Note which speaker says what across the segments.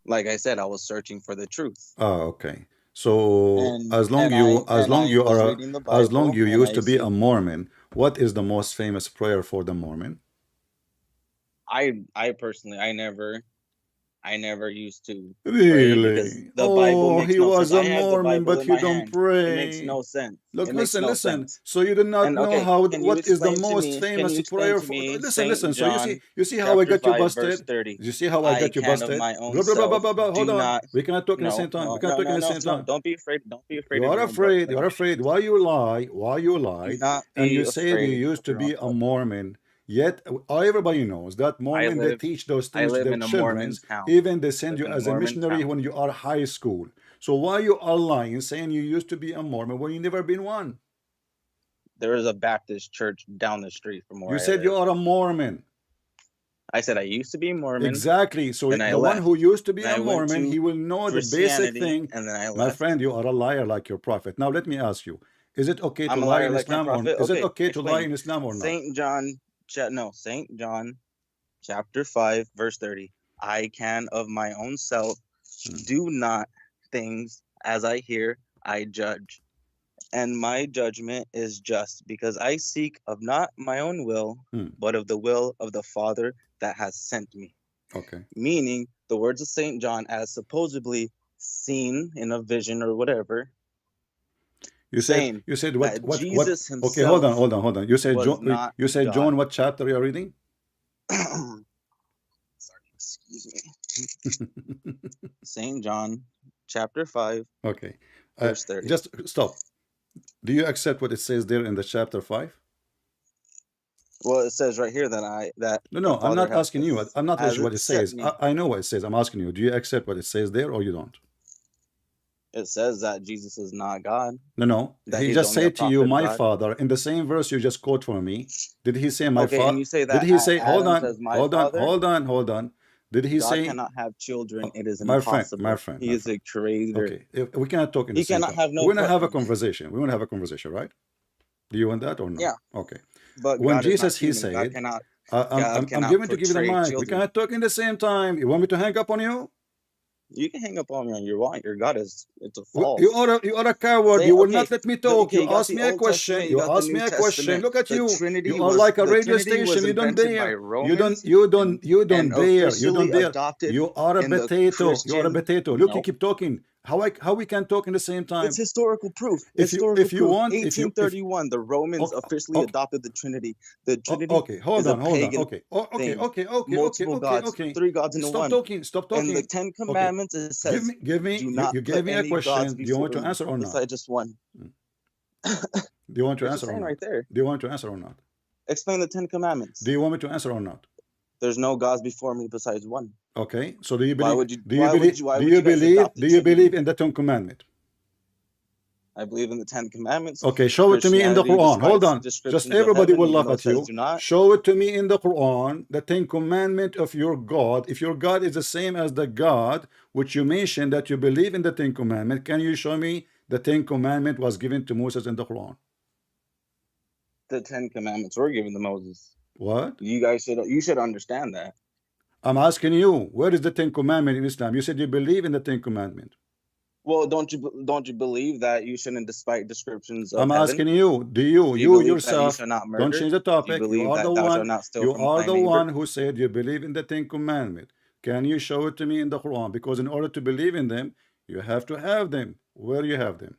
Speaker 1: Like I said, I was searching for the truth.
Speaker 2: Okay. So
Speaker 1: And
Speaker 2: as long
Speaker 1: and I
Speaker 2: you as
Speaker 1: and
Speaker 2: long
Speaker 1: I
Speaker 2: you
Speaker 1: was
Speaker 2: are
Speaker 1: reading the
Speaker 2: as long
Speaker 1: Bible
Speaker 2: you
Speaker 1: and
Speaker 2: used
Speaker 1: I
Speaker 2: to be a
Speaker 1: see
Speaker 2: Mormon, what is the most famous prayer for the Mormon?
Speaker 1: I personally I never used to pray because
Speaker 2: Really?
Speaker 1: the Bible
Speaker 2: Oh,
Speaker 1: makes
Speaker 2: he
Speaker 1: no sense.
Speaker 2: was a
Speaker 1: I have the
Speaker 2: Mormon,
Speaker 1: Bible
Speaker 2: but
Speaker 1: in
Speaker 2: he
Speaker 1: my
Speaker 2: don't
Speaker 1: hand. It makes
Speaker 2: pray.
Speaker 1: no sense.
Speaker 2: Look,
Speaker 1: It makes
Speaker 2: listen,
Speaker 1: no
Speaker 2: listen.
Speaker 1: sense.
Speaker 2: So you do not
Speaker 1: And
Speaker 2: know
Speaker 1: okay,
Speaker 2: how
Speaker 1: can you
Speaker 2: what is the
Speaker 1: explain to
Speaker 2: most
Speaker 1: me? Can
Speaker 2: famous
Speaker 1: you explain
Speaker 2: prayer
Speaker 1: to
Speaker 2: for?
Speaker 1: me
Speaker 2: Listen,
Speaker 1: Saint
Speaker 2: listen. So
Speaker 1: John
Speaker 2: you see how I
Speaker 1: chapter
Speaker 2: got you
Speaker 1: 5 verse
Speaker 2: busted?
Speaker 1: 30?
Speaker 2: You see how I
Speaker 1: I
Speaker 2: got you
Speaker 1: can of
Speaker 2: busted?
Speaker 1: my own
Speaker 2: Blah blah blah blah
Speaker 1: self
Speaker 2: blah blah. Hold
Speaker 1: do
Speaker 2: on.
Speaker 1: not
Speaker 2: We cannot talk in the
Speaker 1: no,
Speaker 2: same time. We
Speaker 1: no,
Speaker 2: cannot
Speaker 1: no,
Speaker 2: talk in
Speaker 1: no,
Speaker 2: the
Speaker 1: no,
Speaker 2: same
Speaker 1: no.
Speaker 2: time.
Speaker 1: Don't be afraid. Don't be afraid
Speaker 2: You
Speaker 1: of
Speaker 2: are
Speaker 1: your own blood,
Speaker 2: afraid. You are
Speaker 1: friend.
Speaker 2: afraid. Why you lie? Why you
Speaker 1: Do
Speaker 2: lied?
Speaker 1: not
Speaker 2: And
Speaker 1: be
Speaker 2: you said you
Speaker 1: afraid
Speaker 2: used
Speaker 1: of
Speaker 2: to
Speaker 1: your own
Speaker 2: be a
Speaker 1: blood.
Speaker 2: Mormon. Yet everybody knows that
Speaker 1: I
Speaker 2: Mormon they
Speaker 1: live
Speaker 2: teach those
Speaker 1: I
Speaker 2: things to
Speaker 1: live
Speaker 2: their
Speaker 1: in a
Speaker 2: children.
Speaker 1: Mormon town.
Speaker 2: Even they
Speaker 1: I
Speaker 2: send
Speaker 1: live
Speaker 2: you
Speaker 1: in a
Speaker 2: as a
Speaker 1: Mormon
Speaker 2: missionary
Speaker 1: town.
Speaker 2: when you are high school. So why you are lying, saying you used to be a Mormon when you never been one?
Speaker 1: There is a Baptist church down the street from
Speaker 2: You
Speaker 1: where I
Speaker 2: said you
Speaker 1: live.
Speaker 2: are a Mormon.
Speaker 1: I said I used to be Mormon,
Speaker 2: Exactly. So
Speaker 1: then I
Speaker 2: the one
Speaker 1: left.
Speaker 2: who used to be
Speaker 1: And
Speaker 2: a
Speaker 1: I went
Speaker 2: Mormon,
Speaker 1: to
Speaker 2: he will know the basic
Speaker 1: Christianity,
Speaker 2: thing.
Speaker 1: and then I
Speaker 2: My
Speaker 1: left.
Speaker 2: friend, you are a liar like your prophet. Now let me ask you, is it okay to
Speaker 1: I'm a
Speaker 2: lie
Speaker 1: liar
Speaker 2: in
Speaker 1: like my
Speaker 2: Islam or
Speaker 1: prophet.
Speaker 2: is it
Speaker 1: Okay,
Speaker 2: okay to lie
Speaker 1: explain.
Speaker 2: in Islam or not?
Speaker 1: Saint John chapter 5 verse 30. I can of my own self
Speaker 2: Hmm.
Speaker 1: do not things as I hear, I judge. And my judgment is just, because I seek of not my own will,
Speaker 2: Hmm.
Speaker 1: but of the will of the Father that has sent me.
Speaker 2: Okay.
Speaker 1: Meaning, the words of St. John, as supposedly seen in a vision or whatever, saying
Speaker 2: You said
Speaker 1: that
Speaker 2: what
Speaker 1: Jesus
Speaker 2: okay, hold on,
Speaker 1: himself
Speaker 2: hold on, hold on. You said
Speaker 1: was
Speaker 2: John,
Speaker 1: not
Speaker 2: you said
Speaker 1: God.
Speaker 2: John, what chapter you're reading?
Speaker 1: Sorry, excuse me. St. John chapter 5,
Speaker 2: Okay.
Speaker 1: verse 30.
Speaker 2: Just stop. Do you accept what it says there in the chapter 5?
Speaker 1: Well, it says right here that
Speaker 2: No,
Speaker 1: the
Speaker 2: no, I'm
Speaker 1: Father
Speaker 2: not asking you. I'm not asking
Speaker 1: has
Speaker 2: what it
Speaker 1: sent
Speaker 2: says.
Speaker 1: me.
Speaker 2: I know what it says. I'm asking you, do you accept what it says there or you don't?
Speaker 1: It says that Jesus is not God,
Speaker 2: No, no.
Speaker 1: that
Speaker 2: He
Speaker 1: he's
Speaker 2: just
Speaker 1: only a
Speaker 2: said to you,
Speaker 1: prophet of
Speaker 2: my
Speaker 1: God.
Speaker 2: father, in the same verse you just quote for me. Did he say my
Speaker 1: Okay, and
Speaker 2: father?
Speaker 1: you say
Speaker 2: Did
Speaker 1: that
Speaker 2: he say, hold
Speaker 1: Adam
Speaker 2: on,
Speaker 1: says, my
Speaker 2: hold on,
Speaker 1: father.
Speaker 2: hold on, hold on. Did he
Speaker 1: God
Speaker 2: say,
Speaker 1: cannot have children. It is
Speaker 2: my friend,
Speaker 1: impossible. He
Speaker 2: my
Speaker 1: is
Speaker 2: friend.
Speaker 1: a creator.
Speaker 2: Okay, if we cannot talk in the
Speaker 1: He
Speaker 2: same
Speaker 1: cannot
Speaker 2: time.
Speaker 1: have no
Speaker 2: We want to have a
Speaker 1: partners.
Speaker 2: conversation. We want to have a conversation, right? Do you want that or no?
Speaker 1: Yeah,
Speaker 2: Okay.
Speaker 1: but
Speaker 2: When
Speaker 1: God is not
Speaker 2: Jesus, he
Speaker 1: human.
Speaker 2: said,
Speaker 1: God
Speaker 2: I'm
Speaker 1: cannot
Speaker 2: going to give you the
Speaker 1: portray
Speaker 2: mic. We
Speaker 1: children.
Speaker 2: cannot talk in the same time. You want me to hang up on you?
Speaker 1: You can hang up on me on your want. Your God is it's a
Speaker 2: You are a coward.
Speaker 1: Say
Speaker 2: You will
Speaker 1: okay,
Speaker 2: not let me talk.
Speaker 1: okay.
Speaker 2: You
Speaker 1: You got
Speaker 2: ask
Speaker 1: the
Speaker 2: me a
Speaker 1: Old
Speaker 2: question.
Speaker 1: Testament. You
Speaker 2: You
Speaker 1: got the
Speaker 2: ask me
Speaker 1: New
Speaker 2: a question.
Speaker 1: Testament.
Speaker 2: Look at
Speaker 1: The
Speaker 2: you. You
Speaker 1: Trinity
Speaker 2: are
Speaker 1: was
Speaker 2: like a
Speaker 1: the
Speaker 2: radio
Speaker 1: Trinity was
Speaker 2: station. You don't
Speaker 1: invented by
Speaker 2: dare.
Speaker 1: Romans
Speaker 2: You don't
Speaker 1: and
Speaker 2: dare. You
Speaker 1: officially
Speaker 2: don't dare.
Speaker 1: adopted
Speaker 2: You are a
Speaker 1: in the
Speaker 2: potato. You are a
Speaker 1: Christian.
Speaker 2: potato. Look, you
Speaker 1: No,
Speaker 2: keep talking. How we can talk in the same
Speaker 1: it's
Speaker 2: time?
Speaker 1: historical proof.
Speaker 2: If
Speaker 1: Historical
Speaker 2: you
Speaker 1: proof.
Speaker 2: want, if
Speaker 1: 1831, the Romans
Speaker 2: okay,
Speaker 1: officially
Speaker 2: okay,
Speaker 1: adopted the Trinity. The Trinity
Speaker 2: okay,
Speaker 1: is a
Speaker 2: hold on.
Speaker 1: pagan
Speaker 2: Okay,
Speaker 1: thing.
Speaker 2: okay,
Speaker 1: Multiple gods,
Speaker 2: okay.
Speaker 1: three gods in
Speaker 2: Stop
Speaker 1: one.
Speaker 2: talking. Stop
Speaker 1: In the
Speaker 2: talking.
Speaker 1: Ten
Speaker 2: Okay,
Speaker 1: Commandments, it says,
Speaker 2: give me.
Speaker 1: "Do not
Speaker 2: You
Speaker 1: put
Speaker 2: gave me a
Speaker 1: any gods
Speaker 2: question. Do you want
Speaker 1: before
Speaker 2: to
Speaker 1: me
Speaker 2: answer or not?
Speaker 1: besides just one."
Speaker 2: Mm. Do you want to
Speaker 1: It's
Speaker 2: answer
Speaker 1: just
Speaker 2: or
Speaker 1: saying right
Speaker 2: not?
Speaker 1: there.
Speaker 2: Do you want to answer or not?
Speaker 1: Explain the Ten
Speaker 2: Do
Speaker 1: Commandments.
Speaker 2: you want me to answer or not?
Speaker 1: There's no gods before me besides one.
Speaker 2: Okay. So do you
Speaker 1: Why
Speaker 2: believe?
Speaker 1: would you? Why would you? Why
Speaker 2: Do
Speaker 1: would
Speaker 2: you
Speaker 1: you guys
Speaker 2: believe?
Speaker 1: adopt the
Speaker 2: Do you believe
Speaker 1: Trinity?
Speaker 2: in the Ten Commandment?
Speaker 1: I believe in the Ten Commandments.
Speaker 2: Okay. Show it to me in the
Speaker 1: Christianity,
Speaker 2: Quran.
Speaker 1: despite
Speaker 2: Hold on. Just
Speaker 1: descriptions of
Speaker 2: everybody
Speaker 1: heaven,
Speaker 2: will
Speaker 1: even
Speaker 2: laugh
Speaker 1: though it
Speaker 2: at
Speaker 1: says
Speaker 2: you.
Speaker 1: do not.
Speaker 2: Show it to me in the Quran. The Ten Commandment of your God. If your God is the same as the God which you mentioned that you believe in the Ten Commandment, can you show me the Ten Commandment was given to Moses in the Quran?
Speaker 1: The Ten Commandments were given to Moses.
Speaker 2: What?
Speaker 1: You should understand that.
Speaker 2: I'm asking you, where is the Ten Commandment in Islam? You said you believe in the Ten Commandment.
Speaker 1: Well, don't you believe that you shouldn't, despite descriptions of
Speaker 2: I'm asking
Speaker 1: heaven?
Speaker 2: you,
Speaker 1: Do you
Speaker 2: you
Speaker 1: believe that you
Speaker 2: yourself,
Speaker 1: shall not
Speaker 2: don't
Speaker 1: murder?
Speaker 2: change the
Speaker 1: Do you
Speaker 2: topic.
Speaker 1: believe that thou shalt not steal
Speaker 2: You
Speaker 1: from
Speaker 2: are
Speaker 1: thy
Speaker 2: the
Speaker 1: neighbor?
Speaker 2: one who said you believe in the Ten Commandments. Can you show it to me in the Quran? Because in order to believe in them, you have to have them. Where you have them?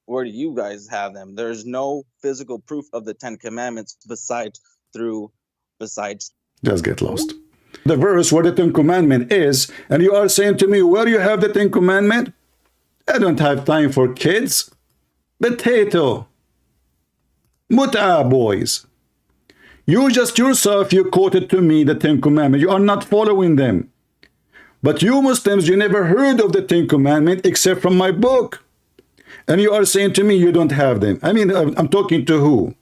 Speaker 1: Where do you guys have them? There's no physical proof of the Ten Commandments besides.
Speaker 2: Just get lost. The verse where the Ten Commandment is, and you are saying to me, where you have the Ten Commandment? I don't have time for kids. Potato. Mut'a boys. You just yourself, you quoted to me the Ten Commandments. You are not following them. But you Muslims, you never heard of the Ten Commandments except from my book. And you are saying to me you don't have them. I mean, I'm talking to who?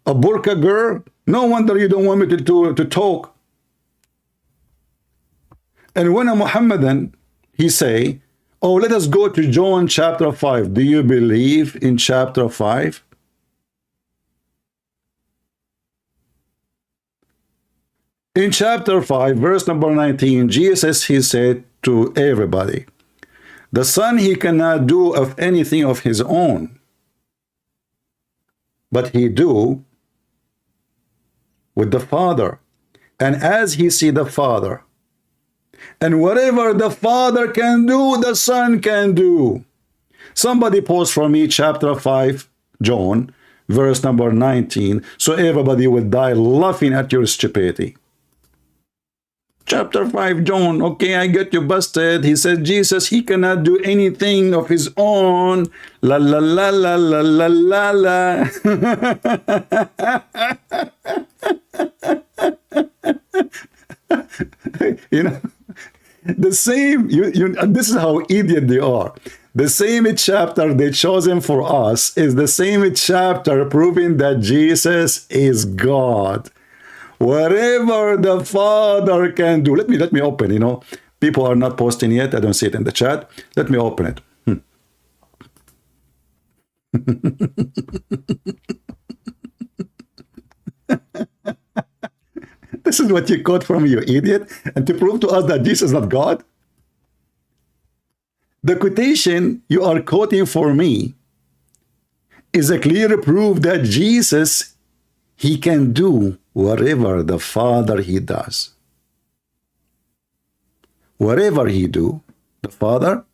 Speaker 2: A burqa girl? No wonder you don't want me to talk. And when a Muhammadan, he say, oh, let us go to John chapter 5. Do you believe in chapter 5? In chapter 5, verse number 19, Jesus, he said to everybody, the Son, he cannot do of anything of his own, but he do with the Father. And as he see the Father, and whatever the Father can do, the Son can do. Somebody post for me chapter 5, John, verse number 19, so everybody will die laughing at your stupidity. Chapter 5, John, okay, I get you busted. He said, Jesus, he cannot do anything of his own. La la la la la la la la. You know, the same, this is how idiot they are. The same chapter they chosen for us is the same chapter proving that Jesus is God. Whatever the Father can do. Let me open, you know. People are not posting yet. I don't see it in the chat. Let me open it. This is what you quote from, you idiot. And to prove to us that Jesus is not God. The quotation you are quoting for me is a clear proof that Jesus, he can do whatever the Father he does. Whatever he do, the Father,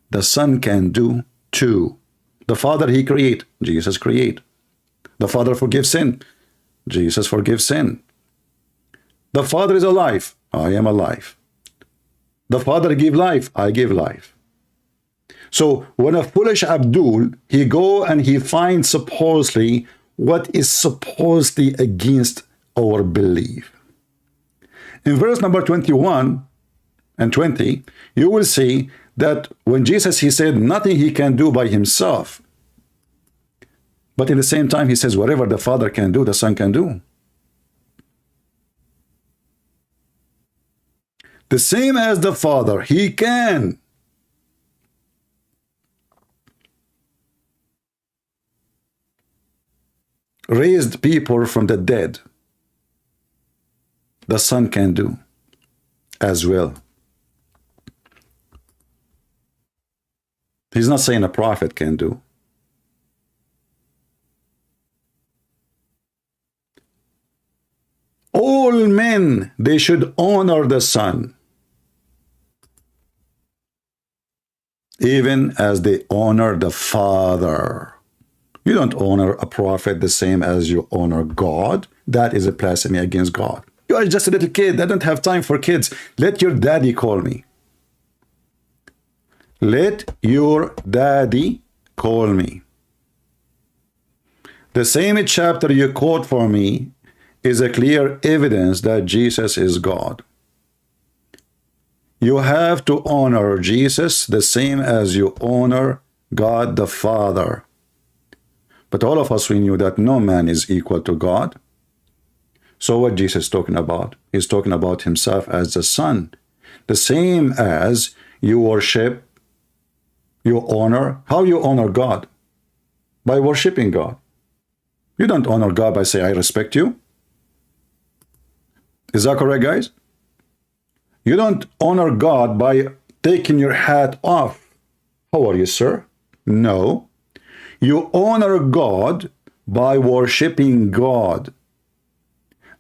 Speaker 2: the Son can do too. The Father he create, Jesus create. The Father forgives sin, Jesus forgives sin. The Father is alive, I am alive. The Father give life, I give life. So when a foolish Abdul, he go and he finds supposedly what is supposedly against our belief. In verse number 21 and 20, you will see that when Jesus, he said nothing he can do by himself. But in the same time, he says whatever the Father can do, the Son can do. The same as the Father, he can. Raised people from the dead. The Son can do as well. He's not saying a prophet can do. All men, they should honor the Son, even as they honor the Father. You don't honor a prophet the same as you honor God. That is a blasphemy against God. You are just a little kid. I don't have time for kids. Let your daddy call me. Let your daddy call me. The same chapter you quote for me is a clear evidence that Jesus is God. You have to honor Jesus the same as you honor God the Father. But all of us, we knew that no man is equal to God. So what Jesus is talking about? He's talking about himself as the Son. The same as you worship, you honor. How you honor God? By worshiping God. You don't honor God by saying, I respect you. Is that correct, guys? You don't honor God by taking your hat off. How are you, sir? No. You honor God by worshiping God.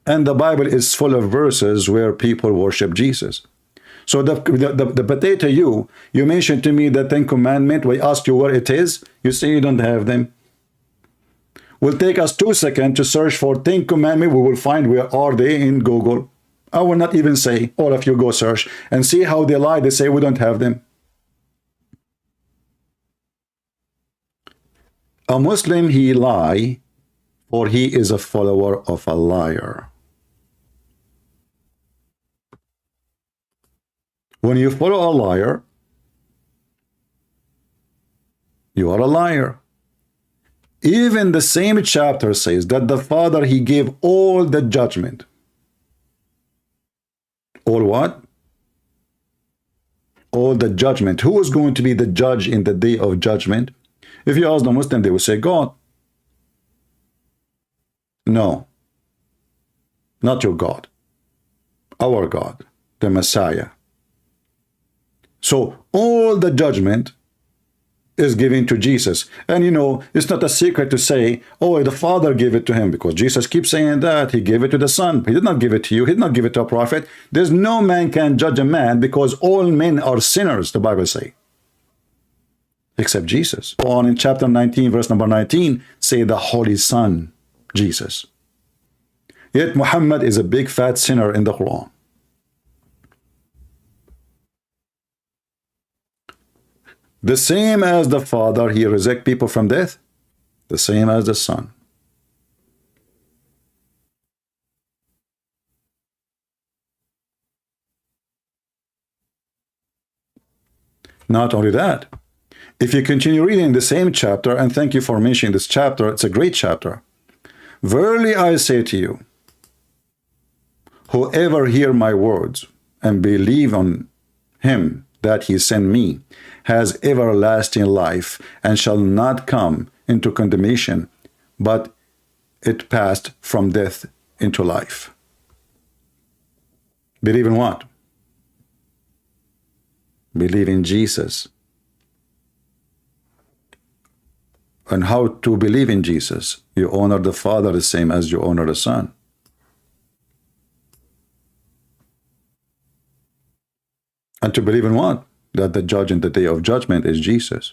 Speaker 2: And the Bible is full of verses where people worship Jesus. So the potato you mentioned to me the Ten Commandments. We asked you where it is. You say you don't have them. Will take us 2 seconds to search for Ten Commandments. We will find where are they in Google. I will not even say, all of you go search and see how they lie. They say we don't have them. A Muslim, he lie, for he is a follower of a liar. When you follow a liar, you are a liar. Even the same chapter says that the Father, he gave all the judgment. All what? All the judgment. Who is going to be the judge in the day of judgment? If you ask the Muslim, they will say God. No. Not your God. our God, the Messiah. So all the judgment is given to Jesus. And you know, it's not a secret to say, oh, the Father gave it to him, because Jesus keeps saying that he gave it to the Son. He did not give it to you. He did not give it to a prophet. There's no man can judge a man, because all men are sinners, the Bible says, except Jesus. On in chapter 19, verse number 19, say the Holy Son, Jesus. Yet Muhammad is a big fat sinner in the Quran. The same as the Father, he resurrects people from death. The same as the Son. Not only that, if you continue reading the same chapter, and thank you for mentioning this chapter, it's a great chapter. Verily I say to you, whoever hear my words and believe on him that he sent me has everlasting life, and shall not come into condemnation, but it passed from death into life. Believe in what? Believe in Jesus. And how to believe in Jesus? You honor the Father the same as you honor the Son. And to believe in what? That the judge in the day of judgment is Jesus.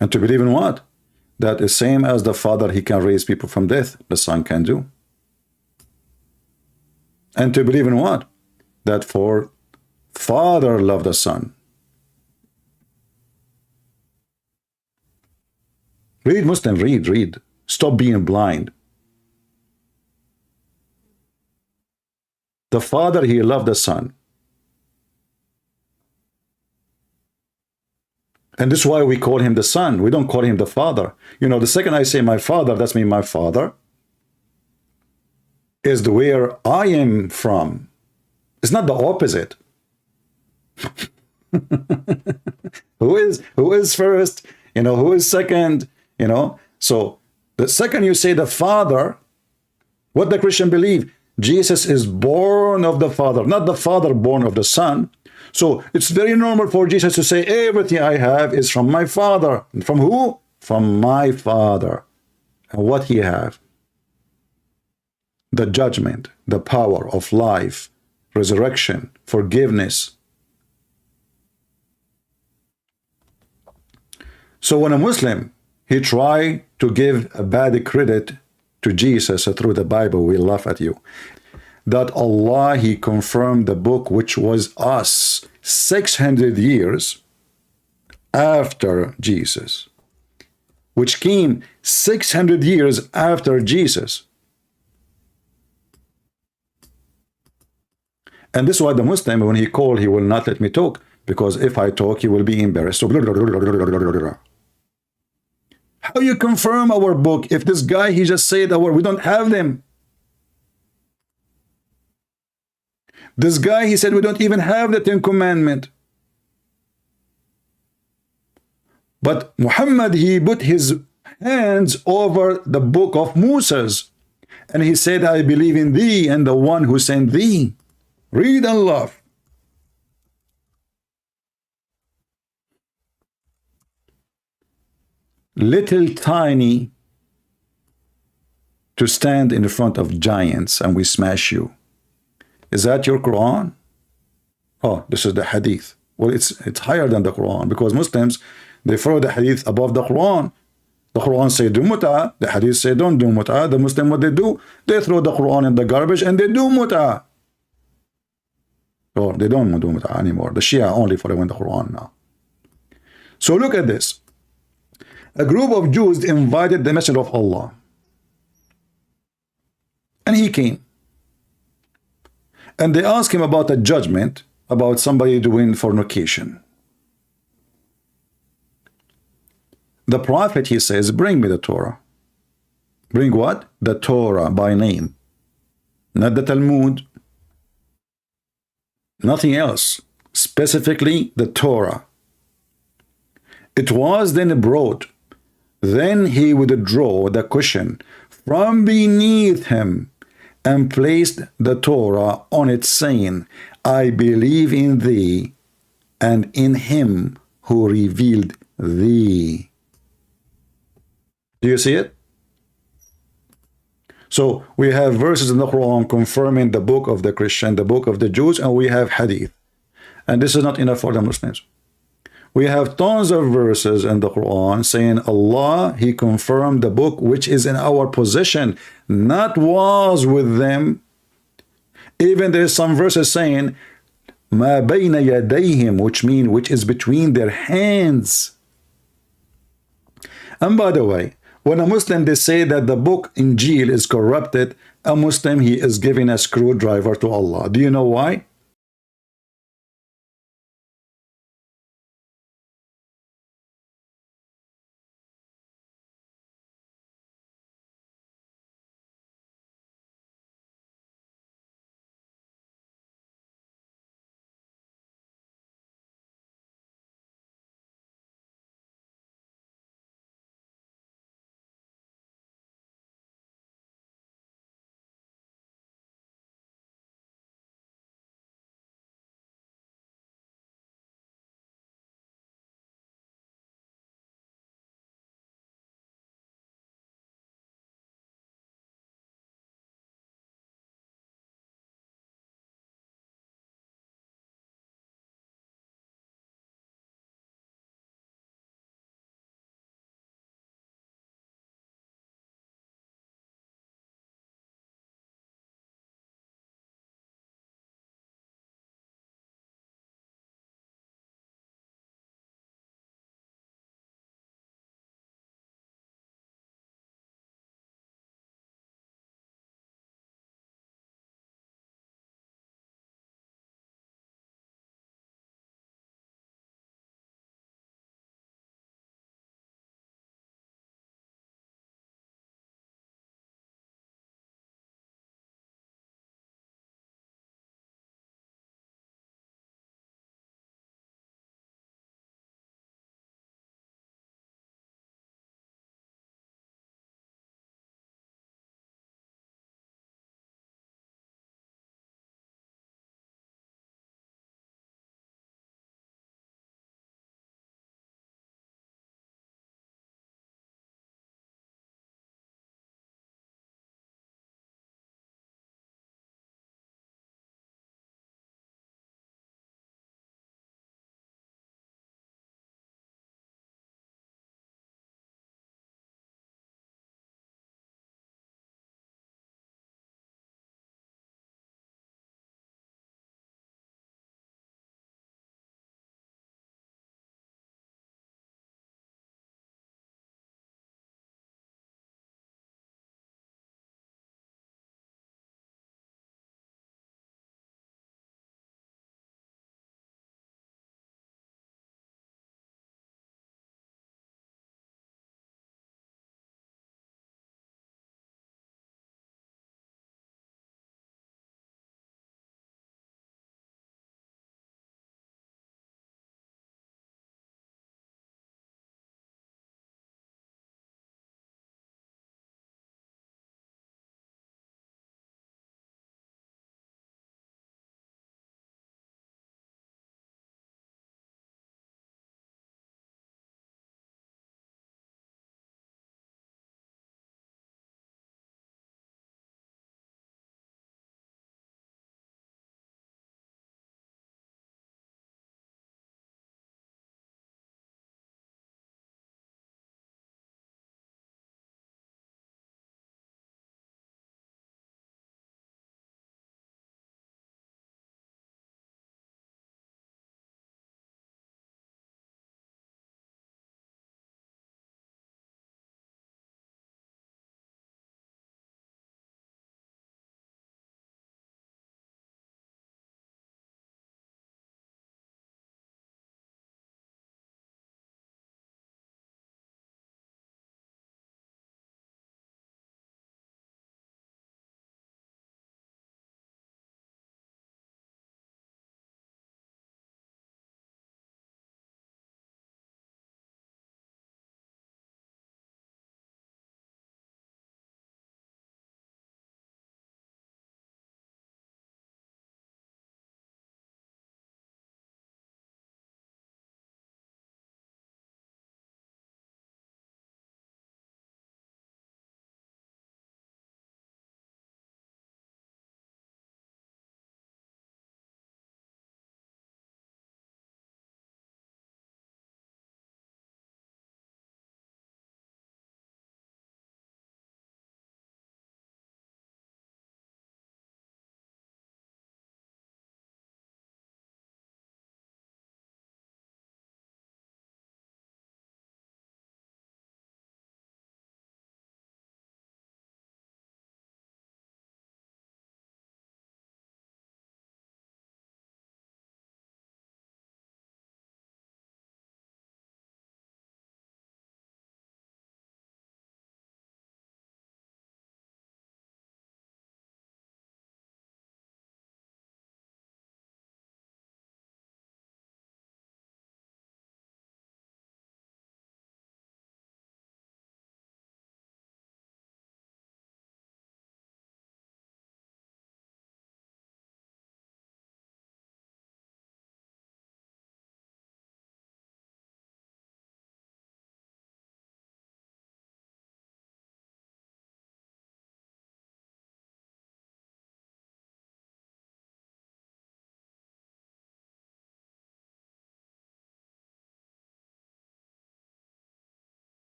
Speaker 2: And to believe in what? That the same as the Father, he can raise people from death, the Son can do. And to believe in what? That for Father loved the Son. Read, Muslim, read. Stop being blind. The Father, he loved the Son. And this is why we call him the Son. We don't call him the Father. You know, the second I say my Father, that's mean my Father is the where I am from. It's not the opposite. Who is first? You know, who is second? You know, so the second you say the Father, what the Christian believe? Jesus is born of the Father, not the Father born of the Son. So it's very normal for Jesus to say, everything I have is from my Father. And from who? From my Father. And what he have? The judgment, the power of life, resurrection, forgiveness. So when a Muslim, he try to give a bad credit to Jesus through the Bible, we laugh at you. That Allah, he confirmed the book which was us 600 years after Jesus, which came 600 years after Jesus. And this is why the Muslim, when he called, he will not let me talk, because if I talk, he will be embarrassed. So, how you confirm our book if this guy, he just said we don't have them? This guy, he said we don't even have the 10 Commandments. But Muhammad, he put his hands over the book of Moses. And he said, I believe in thee and the one who sent thee. Read and love. Little tiny to stand in front of giants and we smash you. Is that your Quran? Oh, this is the Hadith. Well, it's higher than the Quran, because Muslims, they throw the Hadith above the Quran. The Quran say do mut'ah, the Hadith say don't do mut'ah. The Muslim, what they do? They throw the Quran in the garbage and they do mut'ah. Oh, they don't do mut'ah anymore. The Shia only following the Quran now. So look at this. A group of Jews invited the Messenger of Allah. And he came. And they asked him about a judgment about somebody doing fornication. The prophet, he says, bring me the Torah. Bring what? The Torah by name. Not the Talmud. Nothing else. Specifically the Torah. It was then brought. Then he would draw the cushion from beneath him and placed the Torah on it, saying, I believe in thee and in him who revealed thee. Do you see it? So we have verses in the Quran confirming the book of the Christian, the book of the Jews, and we have hadith. And this is not enough for the Muslims. We have tons of verses in the Quran saying Allah, He confirmed the book which is in our possession, not was with them. Even there is some verses saying Ma bayna yadayhim, which is between their hands. And by the way, when a Muslim they say that the book Injil is corrupted, a Muslim he is giving a screwdriver to Allah. Do you know why?